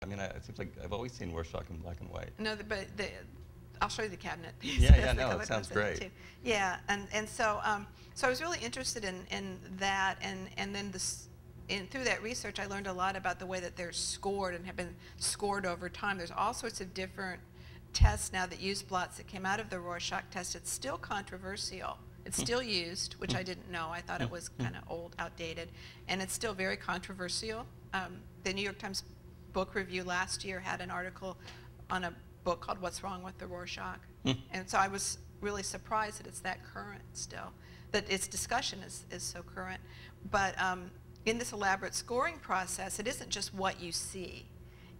I mean, it seems like I've always seen Rorschach in black and white. No, I'll show you the cabinet piece. Yeah, yeah, no, it sounds great. Too. Yeah, and so so I was really interested in that, and then through that research, I learned a lot about the way that they're scored and have been scored over time. There's all sorts of different tests now that use blots that came out of the Rorschach test. It's still controversial. It's still used, which I didn't know. I thought it was kind of old, outdated, and it's still very controversial. The New York Times Book Review last year had an article on a book called What's Wrong with the Rorschach? And so I was really surprised that it's that current still, that its discussion is so current. But in this elaborate scoring process, it isn't just what you see.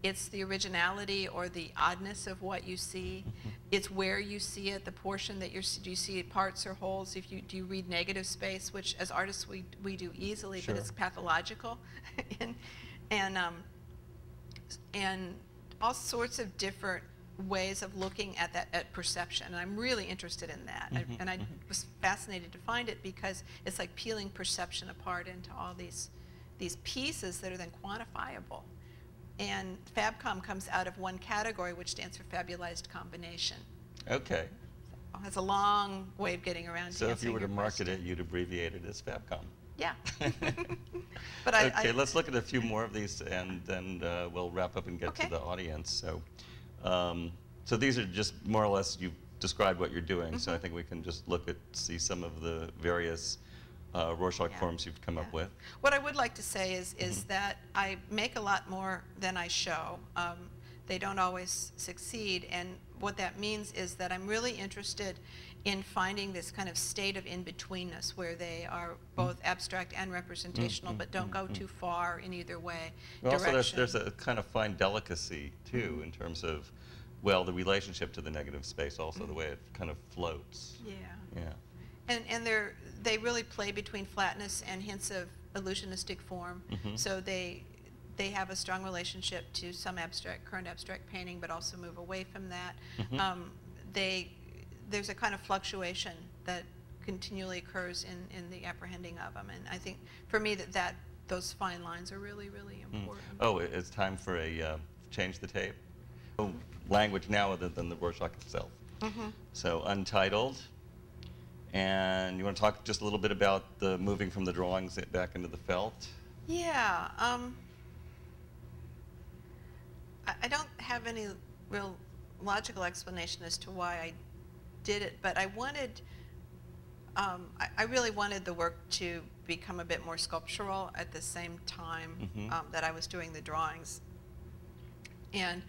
It's the originality or the oddness of what you see. It's where you see it, the portion that do you see parts or wholes? Do you read negative space, which as artists we do easily, Sure. but it's pathological. and all sorts of different ways of looking at perception, and I'm really interested in that. And I was fascinated to find it because it's like peeling perception apart into all these pieces that are then quantifiable. And FabCom comes out of one category, which stands for fabulized combination. Okay. It's a long way of getting around to So if you were to market question. it, you'd abbreviate it as FabCom. Yeah. But okay, let's look at a few more of these, and then we'll wrap up and get to the audience. So, so these are just more or less, you've described what you're doing, so I think we can just see some of the various Rorschach forms you've come up with. What I would like to say is that I make a lot more than I show. They don't always succeed, and what that means is that I'm really interested in finding this kind of state of in-betweenness where they are both abstract and representational, but don't go too far in either way. Well, also, there's a kind of fine delicacy, too, in terms of, well, the relationship to the negative space, also the way it kind of floats. Yeah. Yeah. And they really play between flatness and hints of illusionistic form. So they have a strong relationship to some current abstract painting, but also move away from that. There's a kind of fluctuation that continually occurs in the apprehending of them, and I think for me those fine lines are really, really important. Oh, it's time for a change the tape. Language now other than the Rorschach itself. So Untitled. And you want to talk just a little bit about the moving from the drawings back into the felt? Yeah. I don't have any real logical explanation as to why I did it, but I wanted, I really wanted the work to become a bit more sculptural at the same time that I was doing the drawings. And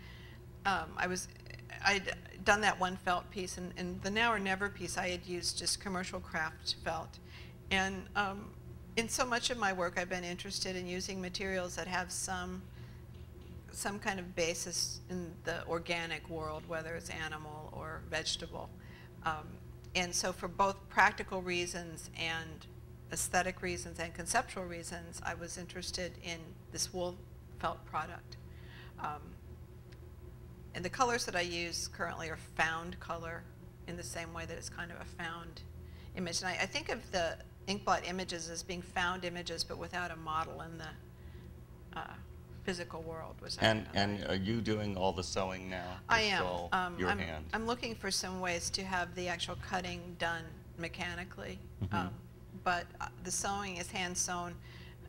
I'd done that one felt piece, and the Now or Never piece I had used just commercial craft felt. And in so much of my work I've been interested in using materials that have some kind of basis in the organic world, whether it's animal or vegetable. And so for both practical reasons and aesthetic reasons and conceptual reasons, I was interested in this wool felt product. And the colors that I use currently are found color in the same way that it's kind of a found image. And I think of the inkblot images as being found images, but without a model in the physical world. And are you doing all the sewing now? I am. It's all your hand? I'm looking for some ways to have the actual cutting done mechanically, but the sewing is hand sewn,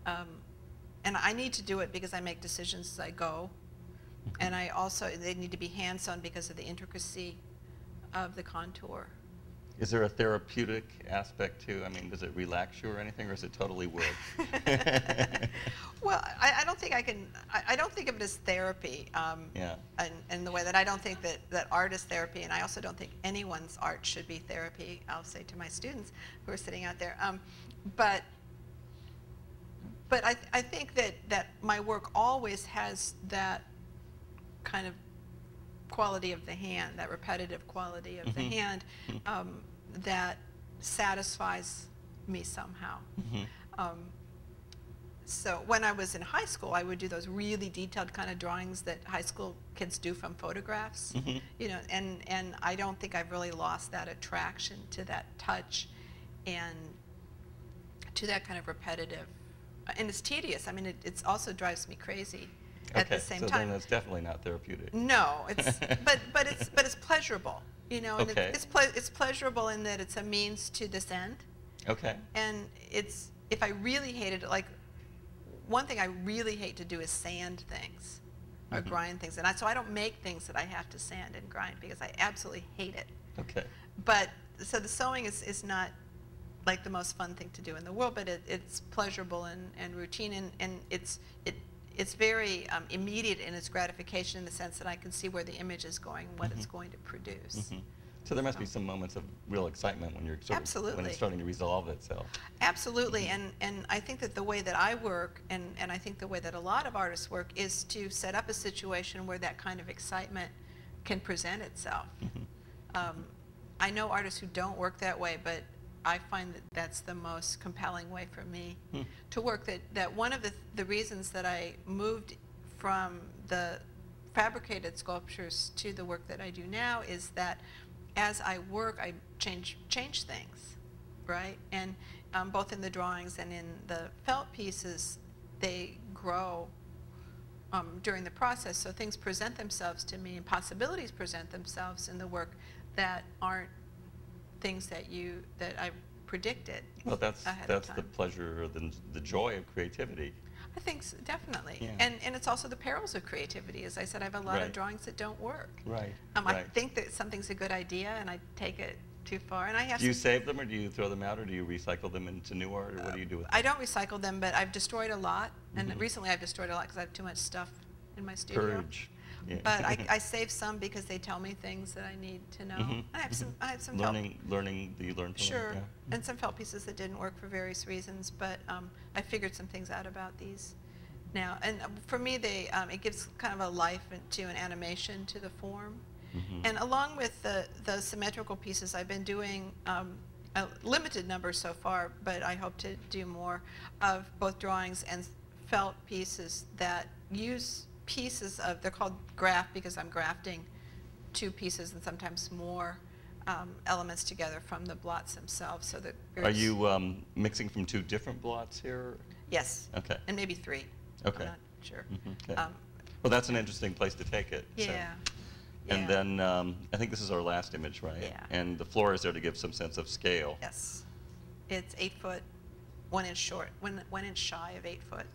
and I need to do it because I make decisions as I go, and they need to be hand sewn because of the intricacy of the contour. Is there a therapeutic aspect too? I mean, does it relax you or anything, or is it totally work? Well, I don't think I can. I don't think of it as therapy. In the way that I don't think that art is therapy, and I also don't think anyone's art should be therapy. I'll say to my students who are sitting out there. But I think that my work always has that kind of quality of the hand, that repetitive quality of the hand, that satisfies me somehow. So when I was in high school, I would do those really detailed kind of drawings that high school kids do from photographs, you know, and I don't think I've really lost that attraction to that touch and to that kind of repetitive, and it's tedious. I mean, it also drives me crazy at the same so time. then it's definitely not therapeutic. No, it's but it's pleasurable, you know, and Okay. it's pleasurable in that it's a means to this end. Okay. And it's, if I really hated it, like one thing I really hate to do is sand things or grind things, and so I don't make things that I have to sand and grind because I absolutely hate it. Okay. But so the sewing is not like the most fun thing to do in the world, but it's pleasurable and routine, and it's very immediate in its gratification in the sense that I can see where the image is going, what it's going to produce. So there must be some moments of real excitement when you're when it's starting to resolve itself. Absolutely, and I think that the way that I work, and I think the way that a lot of artists work, is to set up a situation where that kind of excitement can present itself. I know artists who don't work that way, but I find that that's the most compelling way for me to work. That one of the reasons that I moved from the fabricated sculptures to the work that I do now is that as I work, I change things, right? And both in the drawings and in the felt pieces, they grow during the process. So things present themselves to me, and possibilities present themselves in the work that aren't things that I predicted. Well, that's ahead of time. the pleasure or the joy of creativity. I think so, definitely. Yeah. And it's also the perils of creativity. As I said, I have a lot of drawings that don't work. Right. I think that something's a good idea, and I take it too far. And I have. Do you save them, or do you throw them out, or do you recycle them into new art, or what do you do with them? I don't recycle them, but I've destroyed a lot, and recently I've destroyed a lot because I have too much stuff in my studio. Purge. Yeah. But I save some because they tell me things that I need to know. I have some learning. Do you learn from Sure, them? Yeah. and some felt pieces that didn't work for various reasons, but I figured some things out about these now. And for me, it gives kind of a life to an animation to the form. And along with the symmetrical pieces, I've been doing a limited number so far, but I hope to do more of both drawings and felt pieces that use pieces of, they're called graft because I'm grafting two pieces and sometimes more elements together from the blots themselves. So that Are you mixing from two different blots here? Yes. Okay. And maybe three. Okay. I'm not sure. Okay. Well, that's an interesting place to take it. Yeah. So. Yeah. And then I think this is our last image, right? Yeah. And the floor is there to give some sense of scale. Yes. It's 8 foot, 1 inch short, 1 inch shy of 8 foot.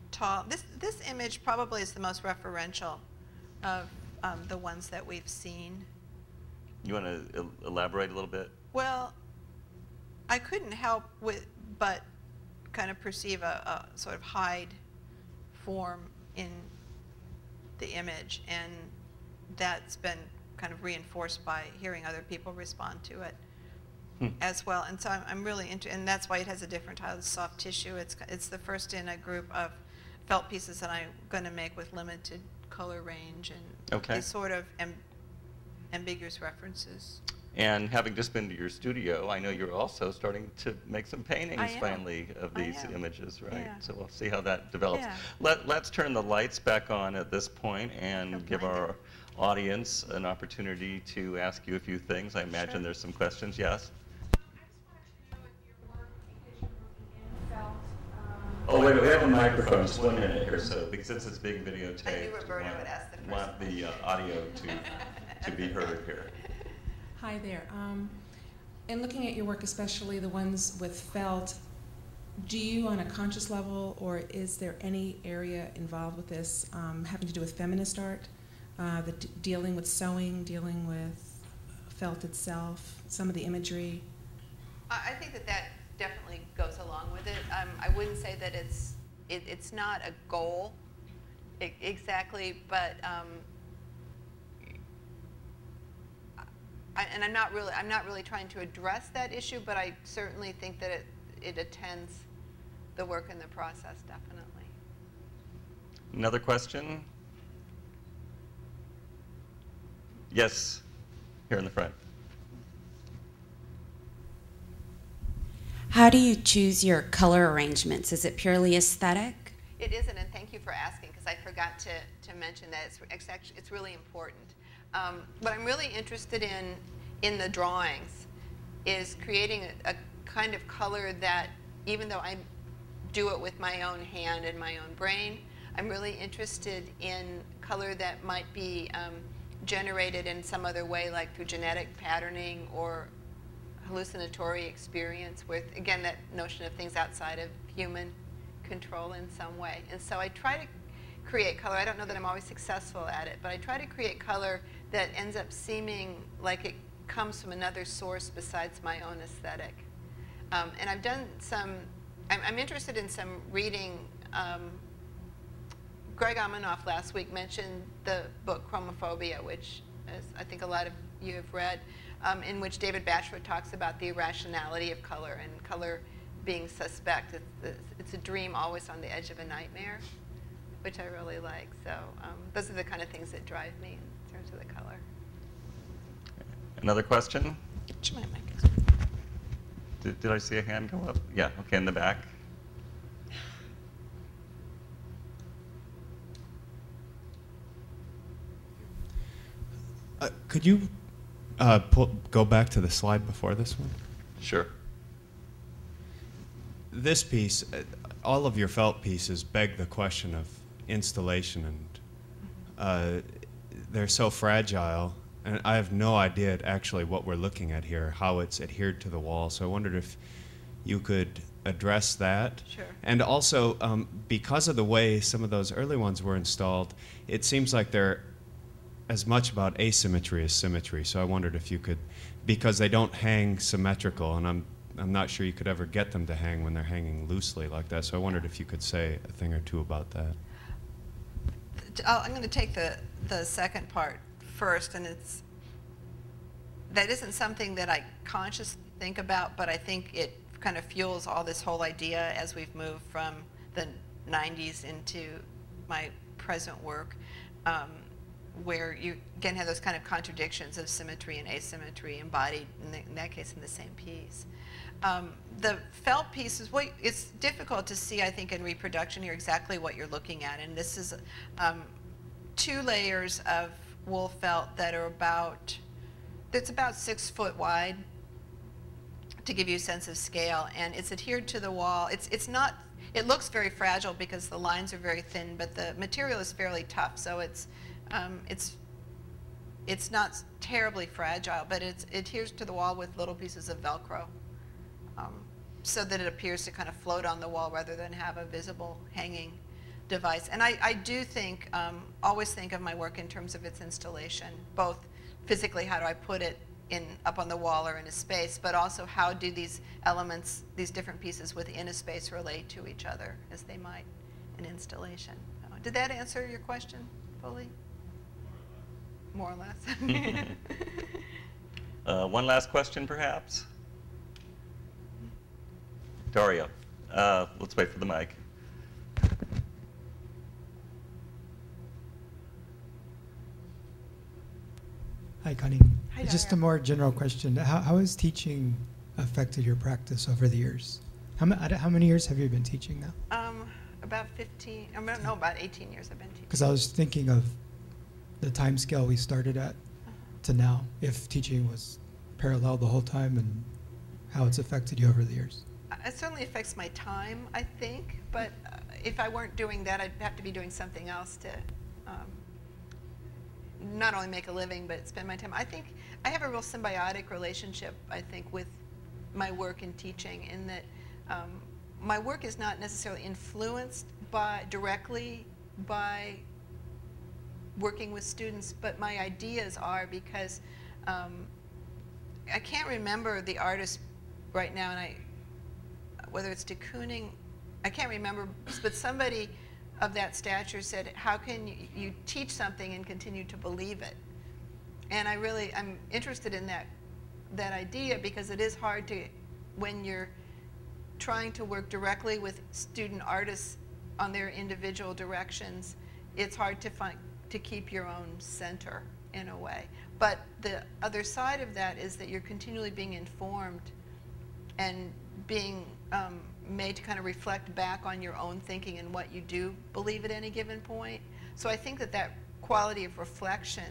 Tall. This image probably is the most referential of the ones that we've seen. You want to elaborate a little bit? Well, I couldn't help but kind of perceive a sort of Hyde form in the image, and that's been kind of reinforced by hearing other people respond to it as well. And so I'm really into, and that's why it has a different title, soft tissue. It's the first in a group of felt pieces that I'm going to make with limited color range and these sort of ambiguous references. And having just been to your studio, I know you're also starting to make some paintings finally of these images, right? Yeah. So we'll see how that develops. Yeah. Let's turn the lights back on at this point and give our audience an opportunity to ask you a few things. I imagine there's some questions. Yes? Oh, wait, we have a microphone. Just 1 minute here, so because since it's being videotaped, I knew Roberta would ask the first want the audio to be heard here. Hi there. In looking at your work, especially the ones with felt, do you, on a conscious level, or is there any area involved with this having to do with feminist art, dealing with sewing, dealing with felt itself, some of the imagery? I think that definitely goes along with it. I wouldn't say that it's not a goal exactly, but and I'm not really trying to address that issue, but I certainly think that it attends the work in the process, definitely. Another question? Yes, here in the front. How do you choose your color arrangements? Is it purely aesthetic? It isn't, and thank you for asking, because I forgot to mention that it's really important. What I'm really interested in the drawings is creating a kind of color that, even though I do it with my own hand and my own brain, I'm really interested in color that might be generated in some other way, like through genetic patterning or hallucinatory experience with, again, that notion of things outside of human control in some way. And so I try to create color. I don't know that I'm always successful at it, but I try to create color that ends up seeming like it comes from another source besides my own aesthetic. And I've done some, I'm interested in some reading. Greg Amanoff last week mentioned the book Chromophobia, which I think a lot of you have read, in which David Batchelor talks about the irrationality of color and color being suspect. It's a dream always on the edge of a nightmare, which I really like. So those are the kind of things that drive me in terms of the color. Another question? My mic. Did I see a hand go up? Yeah, okay, in the back. Could you go back to the slide before this one? Sure. This piece, all of your felt pieces beg the question of installation, and they're so fragile, and I have no idea actually what we're looking at here, how it's adhered to the wall. So I wondered if you could address that. Sure. And also, because of the way some of those early ones were installed, it seems like they're as much about asymmetry as symmetry. So I wondered if you could, because they don't hang symmetrical, and I'm not sure you could ever get them to hang when they're hanging loosely like that. So I wondered if you could say a thing or two about that. I'm going to take the second part first, and that isn't something that I consciously think about, but I think it kind of fuels all this whole idea as we've moved from the 90s into my present work, where you again have those kind of contradictions of symmetry and asymmetry embodied in that case in the same piece. The felt piece is it's difficult to see, I think, in reproduction here exactly what you're looking at, and this is 2 layers of wool felt that are about 6 foot wide, to give you a sense of scale, and it's adhered to the wall. It looks very fragile because the lines are very thin, but the material is fairly tough, so it's not terribly fragile, but it adheres to the wall with little pieces of Velcro, so that it appears to kind of float on the wall rather than have a visible hanging device. And I do think, always think of my work in terms of its installation, both physically, how do I put it up on the wall or in a space, but also how do these elements, these different pieces within a space relate to each other as they might in installation. Did that answer your question fully? More or less. One last question, perhaps? Dario, let's wait for the mic. Hi, Connie. Hi, Just a Dario. more general question. How has teaching affected your practice over the years? How many years have you been teaching now? About 15, no, about 18 years I've been teaching. Because I was thinking of the time scale we started at to now, if teaching was parallel the whole time and how it's affected you over the years. It certainly affects my time, I think, but if I weren't doing that, I'd have to be doing something else to not only make a living, but spend my time. I think I have a real symbiotic relationship, I think, with my work in teaching, in that my work is not necessarily influenced directly by working with students, but my ideas are, because I can't remember the artist right now, and whether it's de Kooning, I can't remember, but somebody of that stature said, how can you teach something and continue to believe it? And I'm interested in that idea, because it is hard to, when you're trying to work directly with student artists on their individual directions, it's hard to keep your own center in a way. But the other side of that is that you're continually being informed and being made to kind of reflect back on your own thinking and what you do believe at any given point. So I think that quality of reflection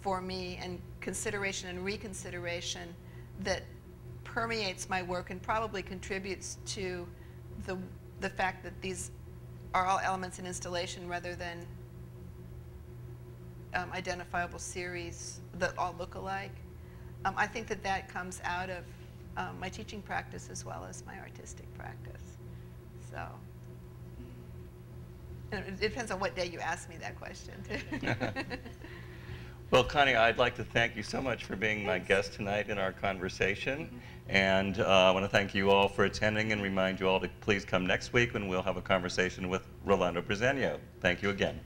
for me, and consideration and reconsideration, that permeates my work and probably contributes to the fact that these are all elements in installation rather than identifiable series that all look alike. I think that that comes out of my teaching practice as well as my artistic practice. So and it depends on what day you ask me that question, too. Well, Connie, I'd like to thank you so much for being my guest tonight in our conversation. And I want to thank you all for attending and remind you all to please come next week when we'll have a conversation with Rolando Brizeno. Thank you again.